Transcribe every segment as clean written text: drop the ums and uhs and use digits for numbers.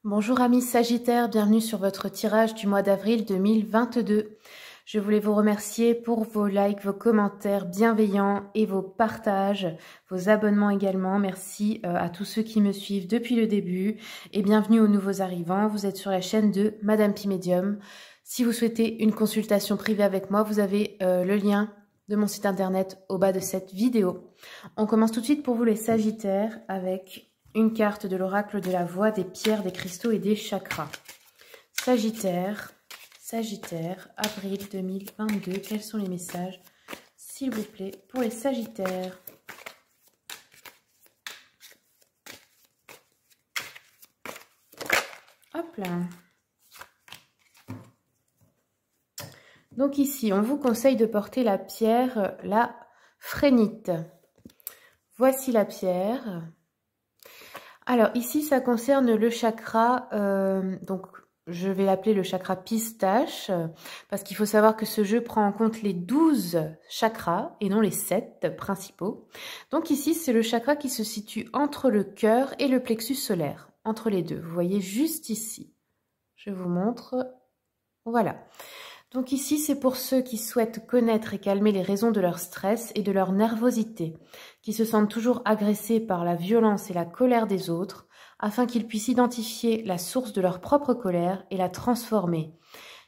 Bonjour amis Sagittaires, bienvenue sur votre tirage du mois d'avril 2022. Je voulais vous remercier pour vos likes, vos commentaires bienveillants et vos partages, vos abonnements également. Merci à tous ceux qui me suivent depuis le début et bienvenue aux nouveaux arrivants. Vous êtes sur la chaîne de Madame Pi Médium. Si vous souhaitez une consultation privée avec moi, vous avez le lien de mon site internet au bas de cette vidéo. On commence tout de suite pour vous les Sagittaires avec une carte de l'oracle de la voix, des pierres, des cristaux et des chakras. Sagittaire, avril 2022. Quels sont les messages, s'il vous plaît, pour les Sagittaires? Hop là. Donc ici, on vous conseille de porter la pierre, la phrénite. Voici la pierre. Alors ici, ça concerne le chakra, donc je vais l'appeler le chakra pistache, parce qu'il faut savoir que ce jeu prend en compte les 12 chakras et non les 7 principaux. Donc ici, c'est le chakra qui se situe entre le cœur et le plexus solaire, entre les deux. Vous voyez juste ici. Je vous montre. Voilà. Donc ici, c'est pour ceux qui souhaitent connaître et calmer les raisons de leur stress et de leur nervosité, qui se sentent toujours agressés par la violence et la colère des autres, afin qu'ils puissent identifier la source de leur propre colère et la transformer,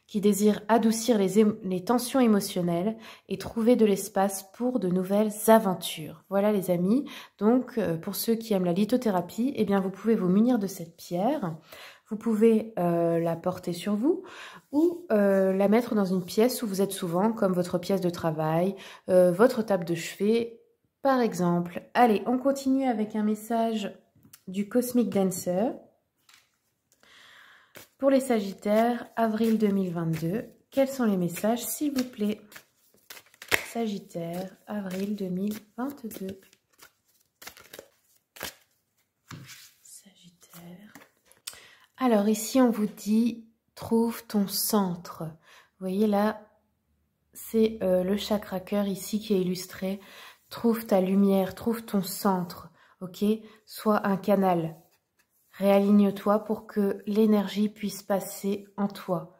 qui désirent adoucir les tensions émotionnelles et trouver de l'espace pour de nouvelles aventures. Voilà les amis, donc pour ceux qui aiment la lithothérapie, eh bien vous pouvez vous munir de cette pierre. Vous pouvez la porter sur vous ou la mettre dans une pièce où vous êtes souvent, comme votre pièce de travail, votre table de chevet, par exemple. Allez, on continue avec un message du Cosmic Dancer. Pour les Sagittaires, avril 2022, quels sont les messages, s'il vous plaît? Sagittaire, avril 2022. Alors ici, on vous dit, trouve ton centre. Vous voyez là, c'est le chakra cœur ici qui est illustré. Trouve ta lumière, trouve ton centre, ok? Sois un canal. Réaligne-toi pour que l'énergie puisse passer en toi.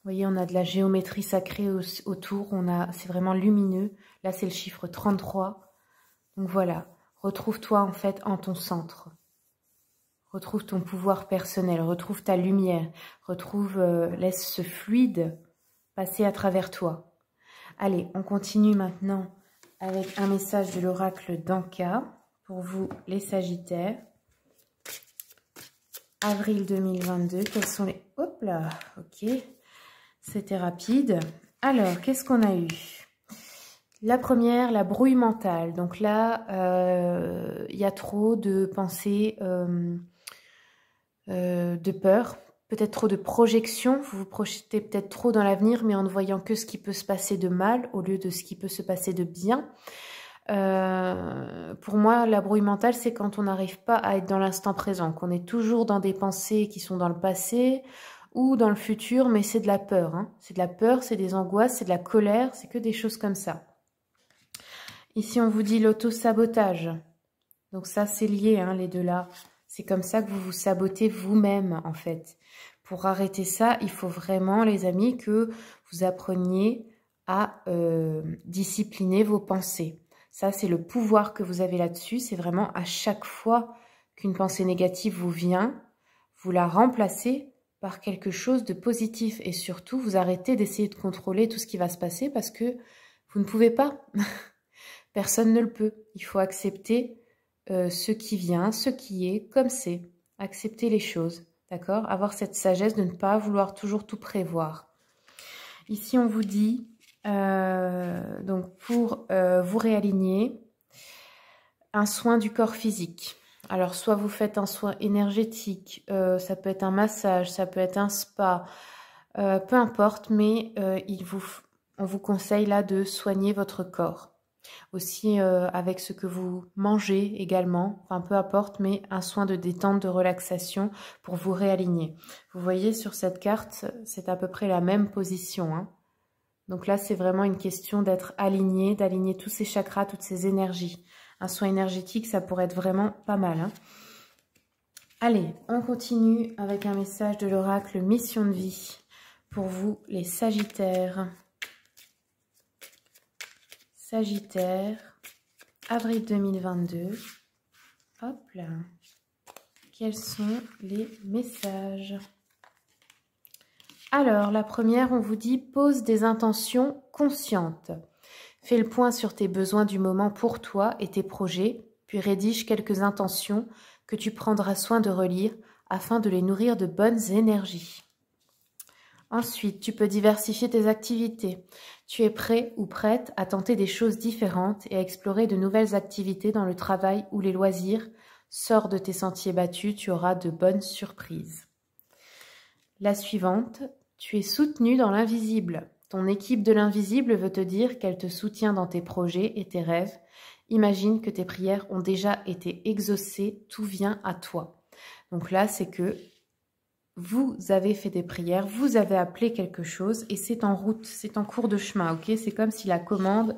Vous voyez, on a de la géométrie sacrée autour, c'est vraiment lumineux. Là, c'est le chiffre 33. Donc voilà, retrouve-toi en fait en ton centre. Retrouve ton pouvoir personnel, retrouve ta lumière, laisse ce fluide passer à travers toi. Allez, on continue maintenant avec un message de l'oracle d'Anka pour vous les Sagittaires. Avril 2022, quels sont les... Hop là, ok, c'était rapide. Alors, qu'est-ce qu'on a eu? La première, la brouille mentale. Donc là, il y a trop de pensées... de peur, peut-être trop de projection, vous vous projetez peut-être trop dans l'avenir mais en ne voyant que ce qui peut se passer de mal au lieu de ce qui peut se passer de bien. Pour moi, la brouille mentale, c'est quand on n'arrive pas à être dans l'instant présent, qu'on est toujours dans des pensées qui sont dans le passé ou dans le futur, mais c'est de la peur, hein. C'est de la peur, c'est des angoisses, c'est de la colère, c'est que des choses comme ça. Ici, on vous dit l'auto-sabotage. Donc ça, c'est lié, hein, les deux là. C'est comme ça que vous vous sabotez vous-même, en fait. Pour arrêter ça, il faut vraiment, les amis, que vous appreniez à discipliner vos pensées. Ça, c'est le pouvoir que vous avez là-dessus. C'est vraiment à chaque fois qu'une pensée négative vous vient, vous la remplacez par quelque chose de positif. Et surtout, vous arrêtez d'essayer de contrôler tout ce qui va se passer parce que vous ne pouvez pas. Personne ne le peut. Il faut accepter ce qui vient, ce qui est, comme c'est. Accepter les choses, d'accord? Avoir cette sagesse de ne pas vouloir toujours tout prévoir. Ici, on vous dit, donc pour vous réaligner, un soin du corps physique. Alors, soit vous faites un soin énergétique, ça peut être un massage, ça peut être un spa, peu importe, mais on vous conseille là de soigner votre corps. Aussi avec ce que vous mangez également, enfin peu importe, mais un soin de détente, de relaxation pour vous réaligner. Vous voyez sur cette carte, c'est à peu près la même position, hein. Donc là, c'est vraiment une question d'être aligné, d'aligner tous ces chakras, toutes ces énergies. Un soin énergétique, ça pourrait être vraiment pas mal, hein. Allez, on continue avec un message de l'oracle Mission de vie pour vous, les Sagittaires. Sagittaire, avril 2022. Hop là. Quels sont les messages? Alors, la première, on vous dit, pose des intentions conscientes. Fais le point sur tes besoins du moment pour toi et tes projets, puis rédige quelques intentions que tu prendras soin de relire afin de les nourrir de bonnes énergies. Ensuite, tu peux diversifier tes activités. Tu es prêt ou prête à tenter des choses différentes et à explorer de nouvelles activités dans le travail ou les loisirs. Sors de tes sentiers battus, tu auras de bonnes surprises. La suivante, tu es soutenu dans l'invisible. Ton équipe de l'invisible veut te dire qu'elle te soutient dans tes projets et tes rêves. Imagine que tes prières ont déjà été exaucées, tout vient à toi. Donc là, c'est que vous avez fait des prières, vous avez appelé quelque chose et c'est en route, c'est en cours de chemin, ok? C'est comme si la commande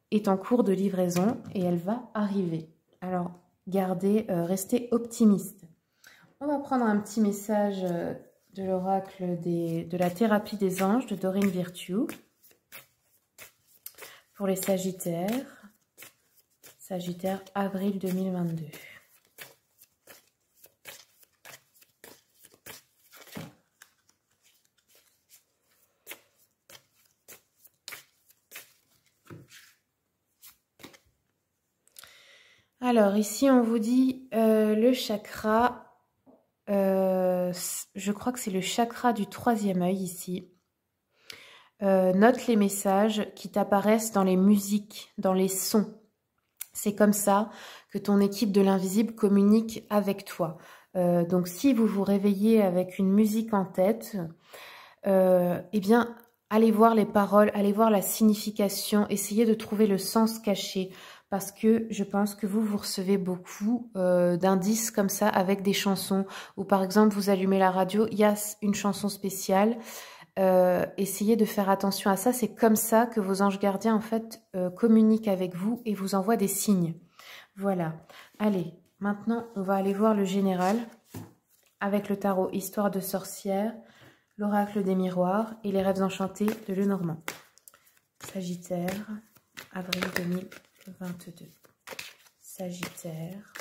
est en cours de livraison et elle va arriver. Alors, restez optimiste. On va prendre un petit message de l'oracle de la thérapie des anges de Doreen Virtue pour les Sagittaires. Sagittaire, avril 2022. Alors, ici, on vous dit le chakra, je crois que c'est le chakra du troisième œil ici. Note les messages qui t'apparaissent dans les musiques, dans les sons. C'est comme ça que ton équipe de l'invisible communique avec toi. Donc, si vous vous réveillez avec une musique en tête, eh bien, allez voir les paroles, allez voir la signification, essayez de trouver le sens caché. Parce que je pense que vous recevez beaucoup d'indices comme ça avec des chansons. Ou par exemple, vous allumez la radio, il y a une chanson spéciale. Essayez de faire attention à ça. C'est comme ça que vos anges gardiens, en fait, communiquent avec vous et vous envoient des signes. Voilà. Allez, maintenant, on va aller voir le général avec le tarot Histoire de sorcière, l'oracle des miroirs et les rêves enchantés de Lenormand. Sagittaire, avril 2022. Sagittaire.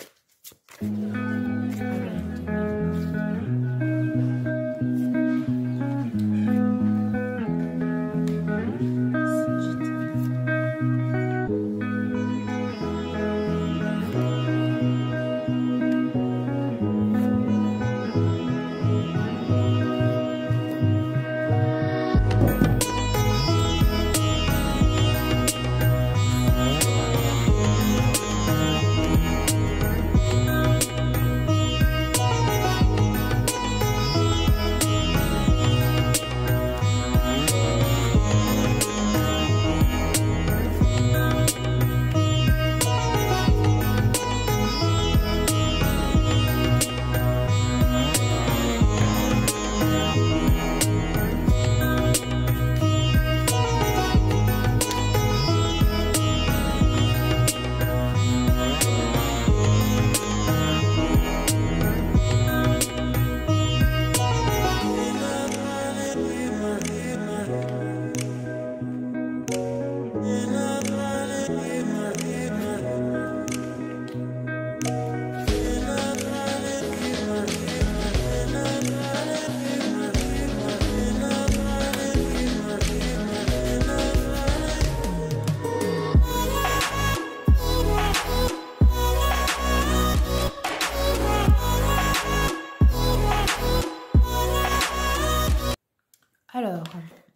Alors,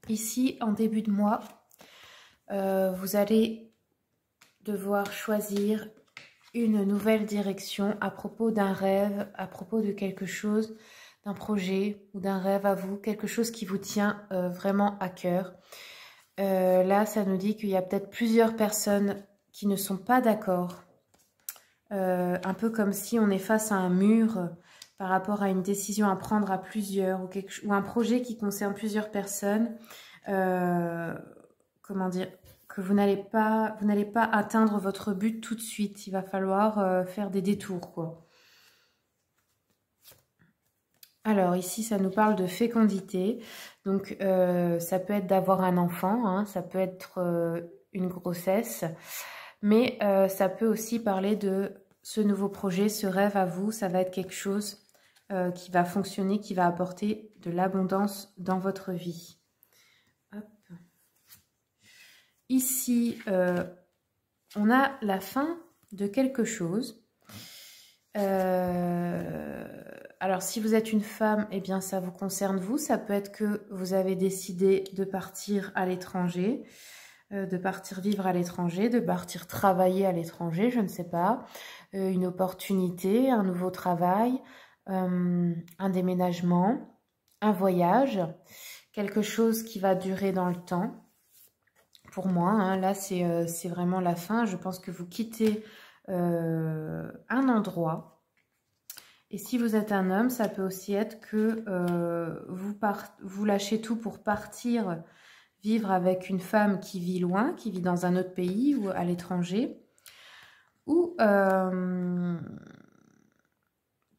ici, en début de mois, vous allez devoir choisir une nouvelle direction à propos d'un rêve, à propos de quelque chose, d'un projet ou d'un rêve à vous, quelque chose qui vous tient vraiment à cœur. Là, ça nous dit qu'il y a peut-être plusieurs personnes qui ne sont pas d'accord. Un peu comme si on est face à un mur par rapport à une décision à prendre à plusieurs ou un projet qui concerne plusieurs personnes. Comment dire, que vous n'allez pas atteindre votre but tout de suite. Il va falloir faire des détours, quoi. Alors ici, ça nous parle de fécondité. Donc ça peut être d'avoir un enfant, hein, ça peut être une grossesse, mais ça peut aussi parler de ce nouveau projet, ce rêve à vous. Ça va être quelque chose qui va fonctionner, qui va apporter de l'abondance dans votre vie. Hop. Ici, on a la fin de quelque chose. Alors, si vous êtes une femme, eh bien, ça vous concerne vous. Ça peut être que vous avez décidé de partir à l'étranger, de partir vivre à l'étranger, de partir travailler à l'étranger, je ne sais pas. Une opportunité, un nouveau travail, un déménagement, un voyage, quelque chose qui va durer dans le temps. Pour moi, hein, là, c'est vraiment la fin. Je pense que vous quittez un endroit. Et si vous êtes un homme, ça peut aussi être que vous lâchez tout pour partir vivre avec une femme qui vit loin, qui vit dans un autre pays ou à l'étranger, ou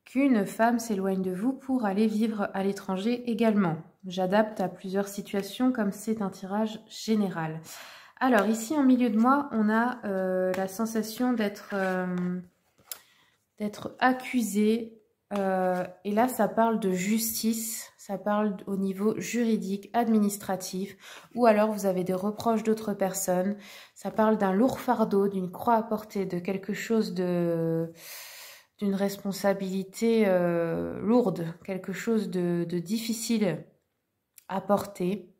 qu'une femme s'éloigne de vous pour aller vivre à l'étranger également. J'adapte à plusieurs situations comme c'est un tirage général. Alors ici en milieu de moi, on a la sensation d'être accusé. Et là, ça parle de justice, ça parle au niveau juridique, administratif, ou alors vous avez des reproches d'autres personnes. Ça parle d'un lourd fardeau, d'une croix à porter, de quelque chose d'une responsabilité lourde, quelque chose de difficile à porter,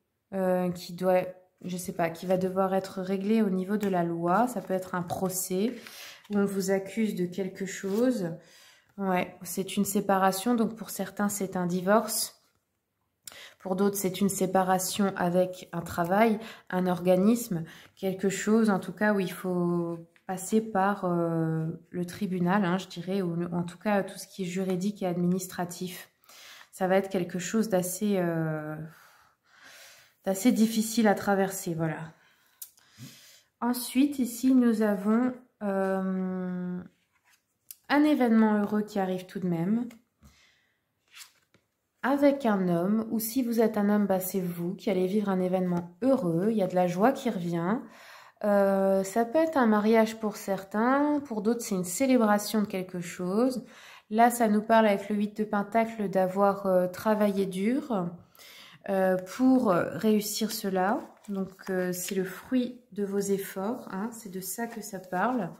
qui doit, je sais pas, qui va devoir être réglé au niveau de la loi. Ça peut être un procès où on vous accuse de quelque chose. Ouais, c'est une séparation, donc pour certains c'est un divorce, pour d'autres c'est une séparation avec un travail, un organisme, quelque chose en tout cas où il faut passer par le tribunal, hein, je dirais, ou en tout cas tout ce qui est juridique et administratif. Ça va être quelque chose d'assez difficile à traverser, voilà. Ensuite, ici nous avons un événement heureux qui arrive tout de même, avec un homme, ou si vous êtes un homme, bah, c'est vous qui allez vivre un événement heureux, il y a de la joie qui revient. Ça peut être un mariage pour certains, pour d'autres c'est une célébration de quelque chose. Là, ça nous parle avec le 8 de Pentacle d'avoir travaillé dur pour réussir cela. Donc, c'est le fruit de vos efforts, hein, c'est de ça que ça parle.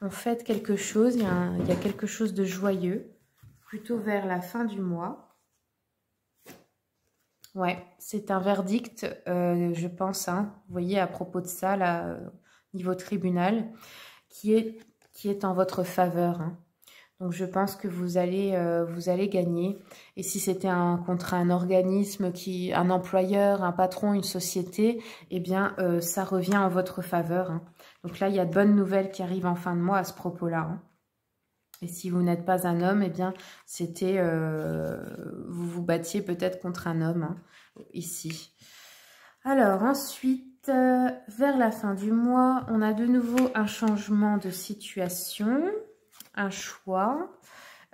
On fête quelque chose, il y a quelque chose de joyeux, plutôt vers la fin du mois. Ouais, c'est un verdict, je pense, hein, vous voyez, à propos de ça, là, niveau tribunal, qui est en votre faveur, hein. Donc, je pense que vous allez gagner. Et si c'était contre un organisme, un employeur, un patron, une société, eh bien, ça revient en votre faveur, hein. Donc là, il y a de bonnes nouvelles qui arrivent en fin de mois à ce propos-là, hein. Et si vous n'êtes pas un homme, eh bien, c'était... vous vous battiez peut-être contre un homme, hein, ici. Alors, ensuite, vers la fin du mois, on a de nouveau un changement de situation, un choix,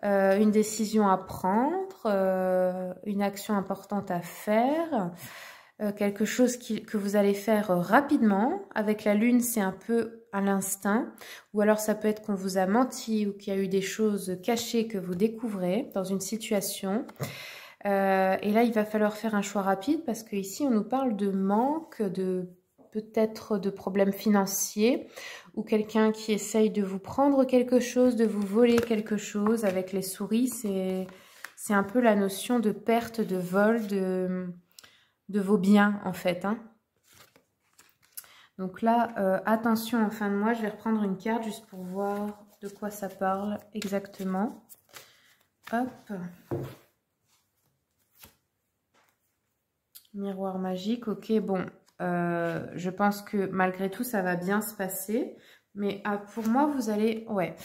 une décision à prendre, une action importante à faire, quelque chose que vous allez faire rapidement. Avec la lune, c'est un peu à l'instinct, ou alors ça peut être qu'on vous a menti ou qu'il y a eu des choses cachées que vous découvrez dans une situation. Et là, il va falloir faire un choix rapide parce qu'ici, on nous parle de manque, peut-être de problèmes financiers ou quelqu'un qui essaye de vous prendre quelque chose, de vous voler quelque chose. Avec les souris, c'est un peu la notion de perte, de vol, de vos biens en fait, hein. Donc là, attention en fin de mois, je vais reprendre une carte juste pour voir de quoi ça parle exactement. Hop. Miroir magique, ok, bon, je pense que malgré tout, ça va bien se passer. Mais pour moi, vous allez... Ouais,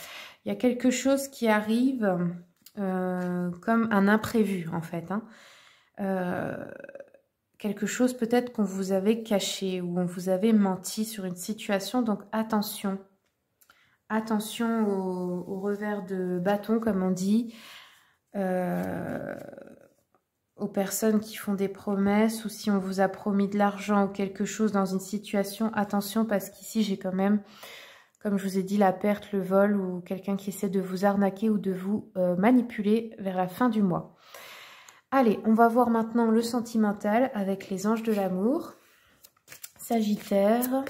il y a quelque chose qui arrive comme un imprévu, en fait, hein. Quelque chose peut-être qu'on vous avait caché ou on vous avait menti sur une situation. Donc, attention. Attention au revers de bâton, comme on dit. aux personnes qui font des promesses ou si on vous a promis de l'argent ou quelque chose dans une situation, attention parce qu'ici j'ai quand même, comme je vous ai dit, la perte, le vol ou quelqu'un qui essaie de vous arnaquer ou de vous manipuler vers la fin du mois. Allez, on va voir maintenant le sentimental avec les anges de l'amour. Sagittaire,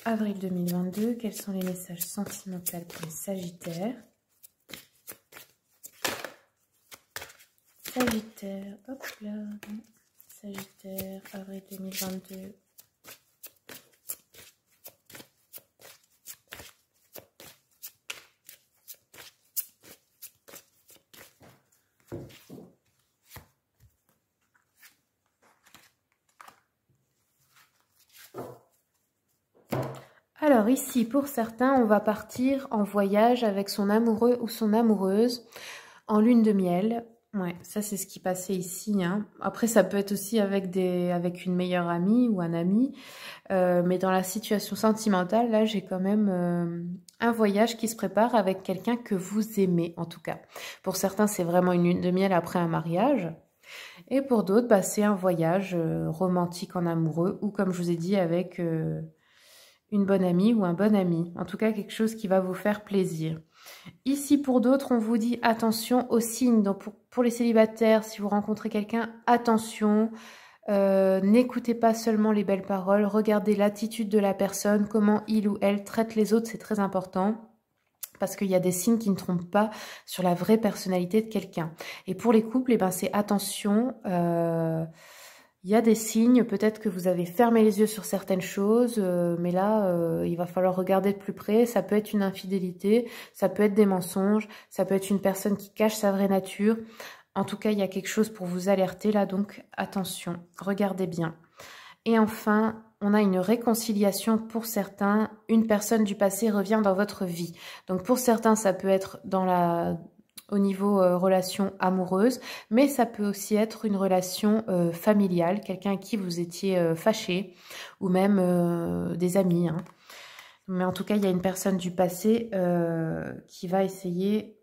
avril 2022, quels sont les messages sentimentaux pour les Sagittaires? Sagittaire, hop là, Sagittaire, avril 2022. Alors ici, pour certains, on va partir en voyage avec son amoureux ou son amoureuse en lune de miel. Ouais, ça c'est ce qui passait ici, hein. Après, ça peut être aussi avec une meilleure amie ou un ami. Mais dans la situation sentimentale, là, j'ai quand même un voyage qui se prépare avec quelqu'un que vous aimez, en tout cas. Pour certains, c'est vraiment une lune de miel après un mariage. Et pour d'autres, bah, c'est un voyage romantique en amoureux ou, comme je vous ai dit, avec une bonne amie ou un bon ami. En tout cas, quelque chose qui va vous faire plaisir. Ici, pour d'autres, on vous dit attention aux signes. Donc, pour les célibataires, si vous rencontrez quelqu'un, attention. N'écoutez pas seulement les belles paroles. Regardez l'attitude de la personne, comment il ou elle traite les autres, c'est très important. Parce qu'il y a des signes qui ne trompent pas sur la vraie personnalité de quelqu'un. Et pour les couples, eh ben, c'est attention. Il y a des signes, peut-être que vous avez fermé les yeux sur certaines choses, mais là, il va falloir regarder de plus près. Ça peut être une infidélité, ça peut être des mensonges, ça peut être une personne qui cache sa vraie nature. En tout cas, il y a quelque chose pour vous alerter là, donc attention, regardez bien. Et enfin, on a une réconciliation pour certains. Une personne du passé revient dans votre vie. Donc pour certains, ça peut être au niveau relation amoureuse, mais ça peut aussi être une relation familiale, quelqu'un à qui vous étiez fâché, ou même des amis. Hein. Mais en tout cas, il y a une personne du passé qui va essayer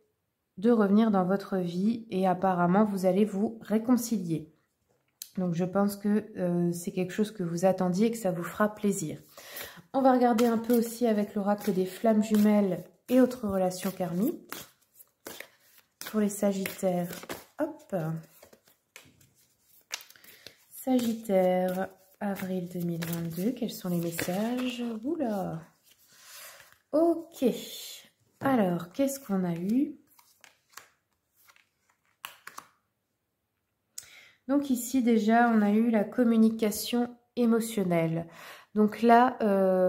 de revenir dans votre vie et apparemment, vous allez vous réconcilier. Donc, je pense que c'est quelque chose que vous attendiez et que ça vous fera plaisir. On va regarder un peu aussi avec l'oracle des flammes jumelles et autres relations karmiques. Pour les Sagittaires, hop. Sagittaire, avril 2022, quels sont les messages? Oula. Ok. Alors, qu'est-ce qu'on a eu? Donc ici, déjà, on a eu la communication émotionnelle. Donc là,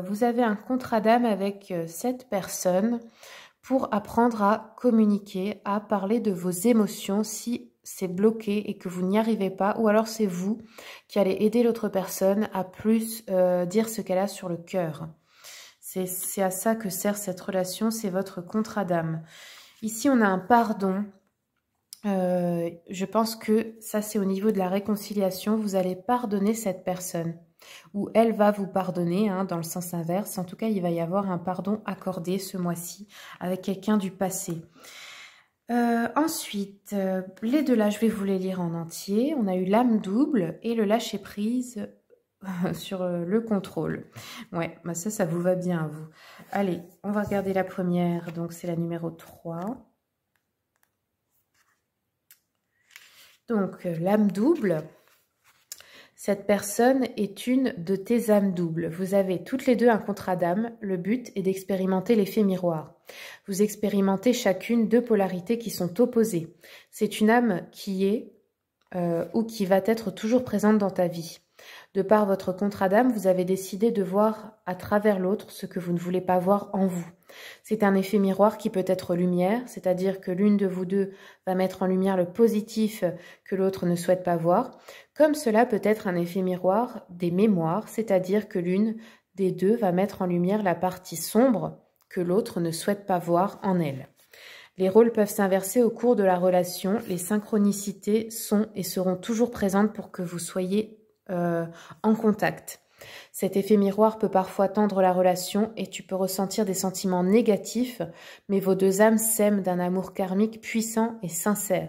vous avez un contrat d'âme avec cette personne pour apprendre à communiquer, à parler de vos émotions si c'est bloqué et que vous n'y arrivez pas, ou alors c'est vous qui allez aider l'autre personne à plus dire ce qu'elle a sur le cœur. C'est à ça que sert cette relation, c'est votre contrat d'âme. Ici, on a un pardon. Je pense que ça, c'est au niveau de la réconciliation. Vous allez pardonner cette personne. Ou elle va vous pardonner, hein, dans le sens inverse. En tout cas, il va y avoir un pardon accordé ce mois-ci avec quelqu'un du passé. Ensuite, les deux là, je vais vous les lire en entier. On a eu l'âme double et le lâcher-prise sur le contrôle. Ouais, bah ça vous va bien à vous. Allez, on va regarder la première. Donc, c'est la numéro 3. Donc, l'âme double. Cette personne est une de tes âmes doubles. Vous avez toutes les deux un contrat d'âme. Le but est d'expérimenter l'effet miroir. Vous expérimentez chacune deux polarités qui sont opposées. C'est une âme qui est ou qui va être toujours présente dans ta vie. De par votre contrat d'âme, vous avez décidé de voir à travers l'autre ce que vous ne voulez pas voir en vous. C'est un effet miroir qui peut être lumière, c'est-à-dire que l'une de vous deux va mettre en lumière le positif que l'autre ne souhaite pas voir, comme cela peut être un effet miroir des mémoires, c'est-à-dire que l'une des deux va mettre en lumière la partie sombre que l'autre ne souhaite pas voir en elle. Les rôles peuvent s'inverser au cours de la relation, les synchronicités sont et seront toujours présentes pour que vous soyez en contact. Cet effet miroir peut parfois tendre la relation et tu peux ressentir des sentiments négatifs, mais vos deux âmes s'aiment d'un amour karmique puissant et sincère.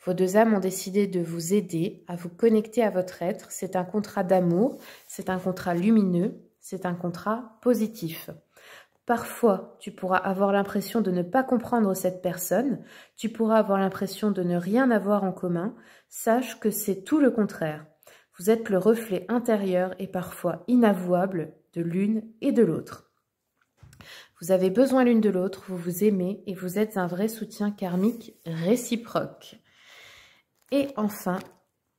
Vos deux âmes ont décidé de vous aider à vous connecter à votre être. C'est un contrat d'amour, c'est un contrat lumineux, c'est un contrat positif. Parfois, tu pourras avoir l'impression de ne pas comprendre cette personne, tu pourras avoir l'impression de ne rien avoir en commun. Sache que c'est tout le contraire. Vous êtes le reflet intérieur et parfois inavouable de l'une et de l'autre. Vous avez besoin l'une de l'autre, vous vous aimez et vous êtes un vrai soutien karmique réciproque. Et enfin,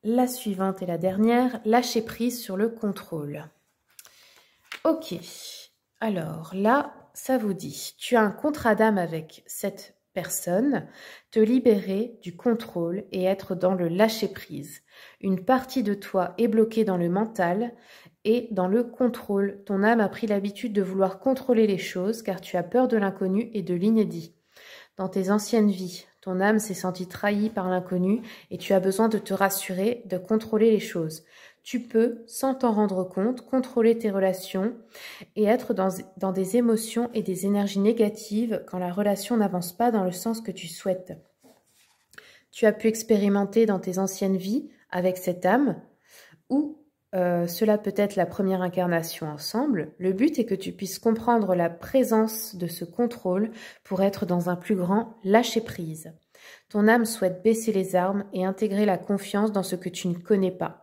la suivante et la dernière, lâcher prise sur le contrôle. Ok, alors là, ça vous dit, tu as un contrat d'âme avec cette personne, te libérer du contrôle et être dans le lâcher prise. Une partie de toi est bloquée dans le mental et dans le contrôle. Ton âme a pris l'habitude de vouloir contrôler les choses car tu as peur de l'inconnu et de l'inédit. Dans tes anciennes vies, ton âme s'est sentie trahie par l'inconnu et tu as besoin de te rassurer, de contrôler les choses. Tu peux, sans t'en rendre compte, contrôler tes relations et être dans des émotions et des énergies négatives quand la relation n'avance pas dans le sens que tu souhaites. Tu as pu expérimenter dans tes anciennes vies avec cette âme ou cela peut être la première incarnation ensemble. Le but est que tu puisses comprendre la présence de ce contrôle pour être dans un plus grand lâcher-prise. Ton âme souhaite baisser les armes et intégrer la confiance dans ce que tu ne connais pas.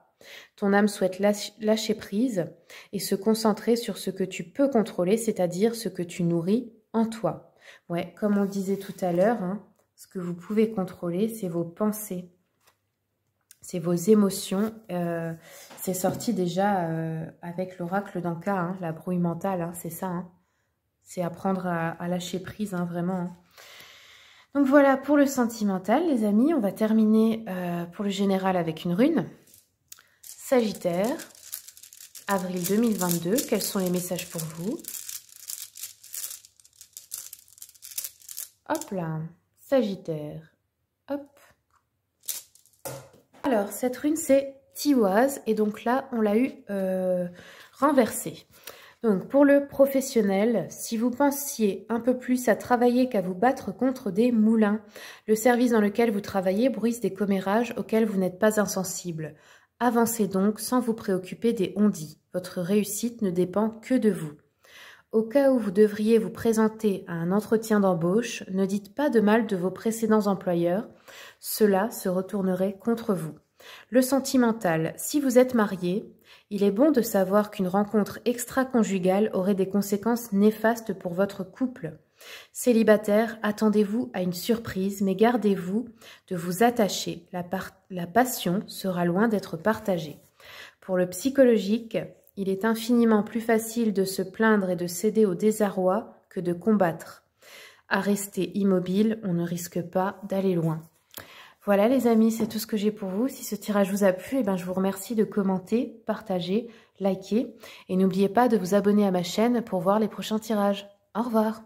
Ton âme souhaite lâcher prise et se concentrer sur ce que tu peux contrôler, c'est-à-dire ce que tu nourris en toi. Ouais, comme on le disait tout à l'heure, hein, ce que vous pouvez contrôler, c'est vos pensées. C'est vos émotions. C'est sorti déjà avec l'oracle d'Anka, hein, la brouille mentale, hein, c'est ça. Hein. C'est apprendre à lâcher prise, hein, vraiment. Hein. Donc voilà pour le sentimental, les amis. On va terminer pour le général avec une rune. Sagittaire, avril 2022. Quels sont les messages pour vous? Hop là, Sagittaire. Hop. Alors, cette rune, c'est Tiwaz. Et donc là, on l'a eu renversée. Donc, pour le professionnel, si vous pensiez un peu plus à travailler qu'à vous battre contre des moulins, le service dans lequel vous travaillez brise des commérages auxquels vous n'êtes pas insensible. Avancez donc sans vous préoccuper des on-dit. Votre réussite ne dépend que de vous. Au cas où vous devriez vous présenter à un entretien d'embauche, ne dites pas de mal de vos précédents employeurs. Cela se retournerait contre vous. Le sentimental, si vous êtes marié, il est bon de savoir qu'une rencontre extra-conjugale aurait des conséquences néfastes pour votre couple. Célibataire, attendez-vous à une surprise, mais gardez-vous de vous attacher. La passion sera loin d'être partagée. Pour le psychologique, il est infiniment plus facile de se plaindre et de céder au désarroi que de combattre. À rester immobile, on ne risque pas d'aller loin. Voilà les amis, c'est tout ce que j'ai pour vous. Si ce tirage vous a plu, eh ben, je vous remercie de commenter, partager, liker. Et n'oubliez pas de vous abonner à ma chaîne pour voir les prochains tirages. Au revoir.